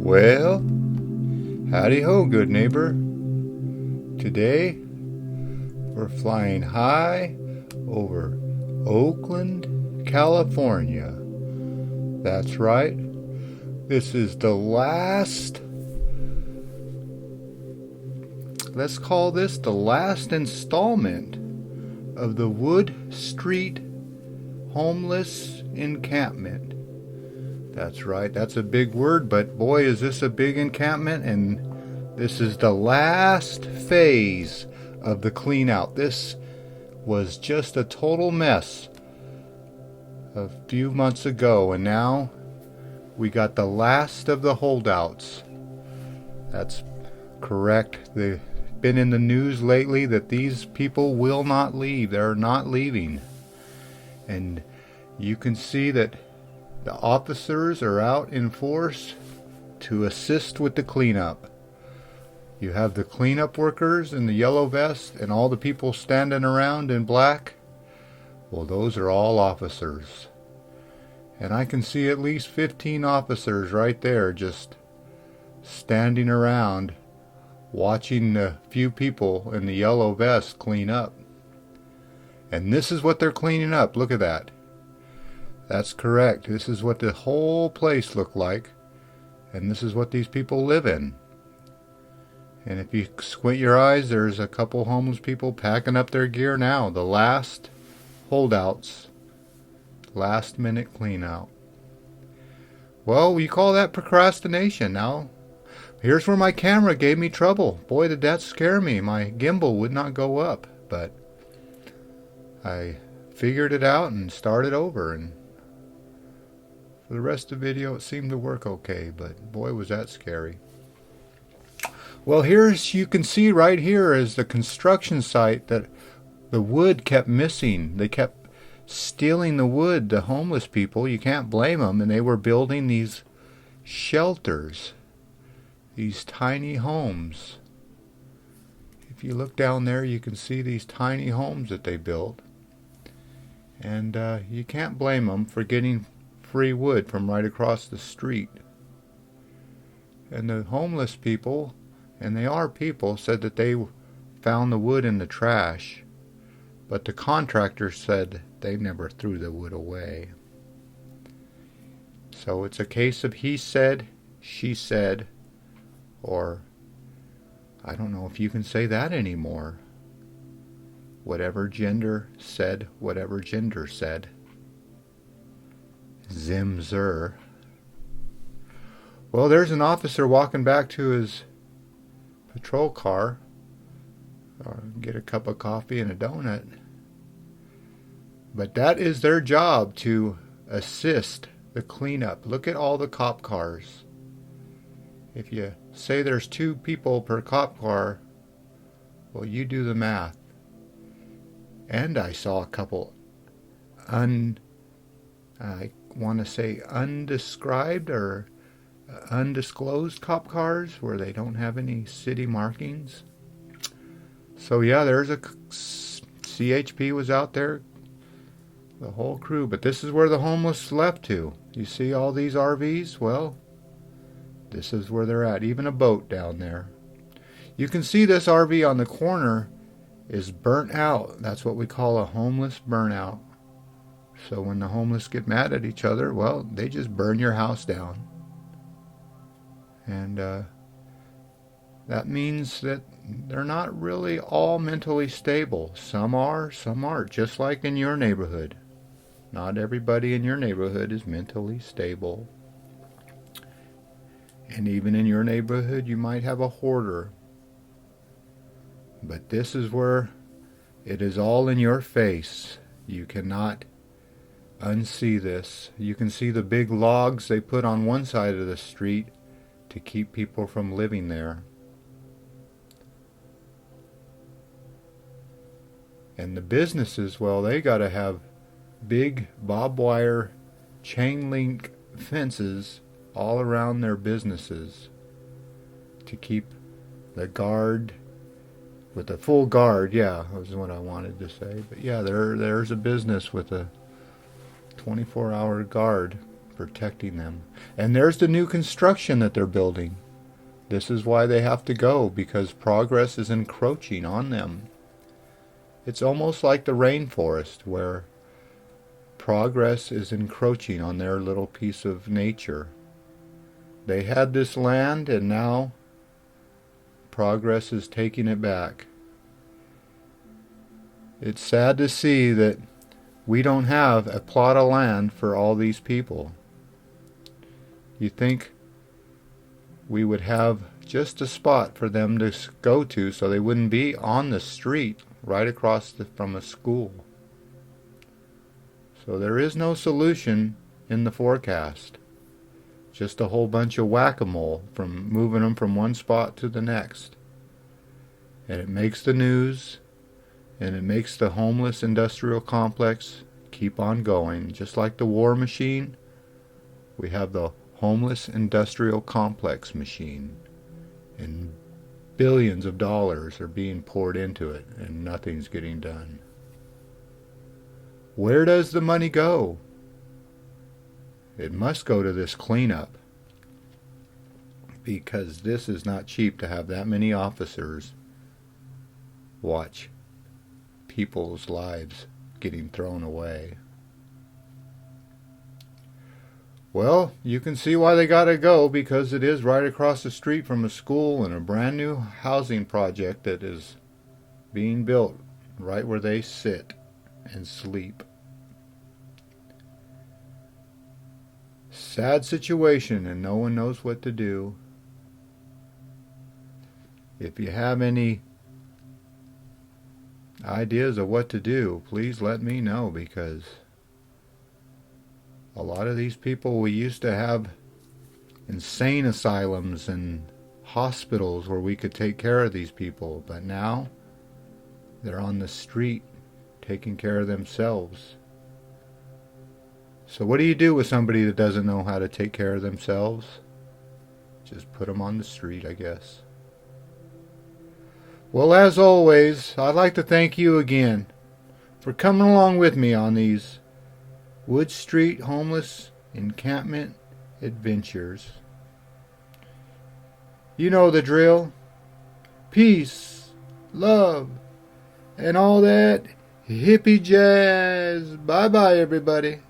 Well, howdy ho, good neighbor. Today, we're flying high over Oakland, California. That's right. This is the last, let's call this the last installment of the Wood Street homeless encampment. That's right, that's a big word, but boy, is this a big encampment, and this is the last phase of the clean out. This was just a total mess a few months ago, and now we got the last of the holdouts. That's correct. They've been in the news lately that these people will not leave. They're not leaving. And you can see that the officers are out in force to assist with the cleanup. You have the cleanup workers in the yellow vest and all the people standing around in black. Well, those are all officers. And I can see at least 15 officers right there just standing around watching the few people in the yellow vest clean up. And this is what they're cleaning up. Look at that. That's correct. This is what the whole place looked like. And this is what these people live in. And if you squint your eyes, there's a couple homeless people packing up their gear now. The last holdouts. Last minute clean out. Well, we call that procrastination. Now, here's where my camera gave me trouble. Boy, did that scare me. My gimbal would not go up. But I figured it out and started over, and for the rest of the video it seemed to work okay, but boy was that scary. Well, here's, you can see right here is the construction site that the wood kept missing. They kept stealing the wood, the homeless people. You can't blame them, and they were building these shelters, these tiny homes. If you look down there, you can see these tiny homes that they built. And you can't blame them for getting free wood from right across the street. And the homeless people, and they are people, said that they found the wood in the trash. But the contractor said they never threw the wood away. So it's a case of he said, she said, or I don't know if you can say that anymore. Whatever gender said, whatever gender said. Zim Zer. Well, there's an officer walking back to his patrol car. Get a cup of coffee and a donut. But that is their job, to assist the cleanup. Look at all the cop cars. If you say there's 2 people per cop car, well, you do the math. And I saw a couple I want to say undescribed or undisclosed cop cars where they don't have any city markings. So yeah, there's a CHP was out there, the whole crew. But this is where the homeless left to. You see all these RVs? Well, this is where they're at. Even a boat down there. You can see this RV on the corner is burnt out. That's what we call a homeless burnout. So when the homeless get mad at each other, well, they just burn your house down. And that means that they're not really all mentally stable. Some are, some aren't. Just like in your neighborhood. Not everybody in your neighborhood is mentally stable. And even in your neighborhood, you might have a hoarder. But this is where it is all in your face. You cannot unsee this. You can see the big logs they put on one side of the street to keep people from living there. And the businesses, well, they got to have big barbed wire chain link fences all around their businesses to keep the guard, with a full guard, yeah, was what I wanted to say. But yeah, there's a business with a 24-hour guard protecting them. And there's the new construction that they're building. This is why they have to go, because progress is encroaching on them. It's almost like the rainforest, where progress is encroaching on their little piece of nature. They had this land, and now progress is taking it back. It's sad to see that we don't have a plot of land for all these people. You think we would have just a spot for them to go to so they wouldn't be on the street right across from a school. So there is no solution in the forecast. Just a whole bunch of whack-a-mole from moving them from one spot to the next. And it makes the news, and it makes the homeless industrial complex keep on going. Just like the war machine, we have the homeless industrial complex machine. And billions of dollars are being poured into it, and nothing's getting done. Where does the money go? It must go to this cleanup, because this is not cheap to have that many officers watch people's lives getting thrown away. Well, you can see why they gotta go, because it is right across the street from a school and a brand new housing project that is being built right where they sit and sleep. Sad situation, and no one knows what to do. If you have any ideas of what to do, please let me know, because a lot of these people, we used to have insane asylums and hospitals where we could take care of these people, but now they're on the street taking care of themselves. So what do you do with somebody that doesn't know how to take care of themselves? Just put them on the street, I guess. Well, as always, I'd like to thank you again for coming along with me on these Wood Street Homeless Encampment Adventures. You know the drill. Peace, love, and all that hippie jazz. Bye-bye, everybody.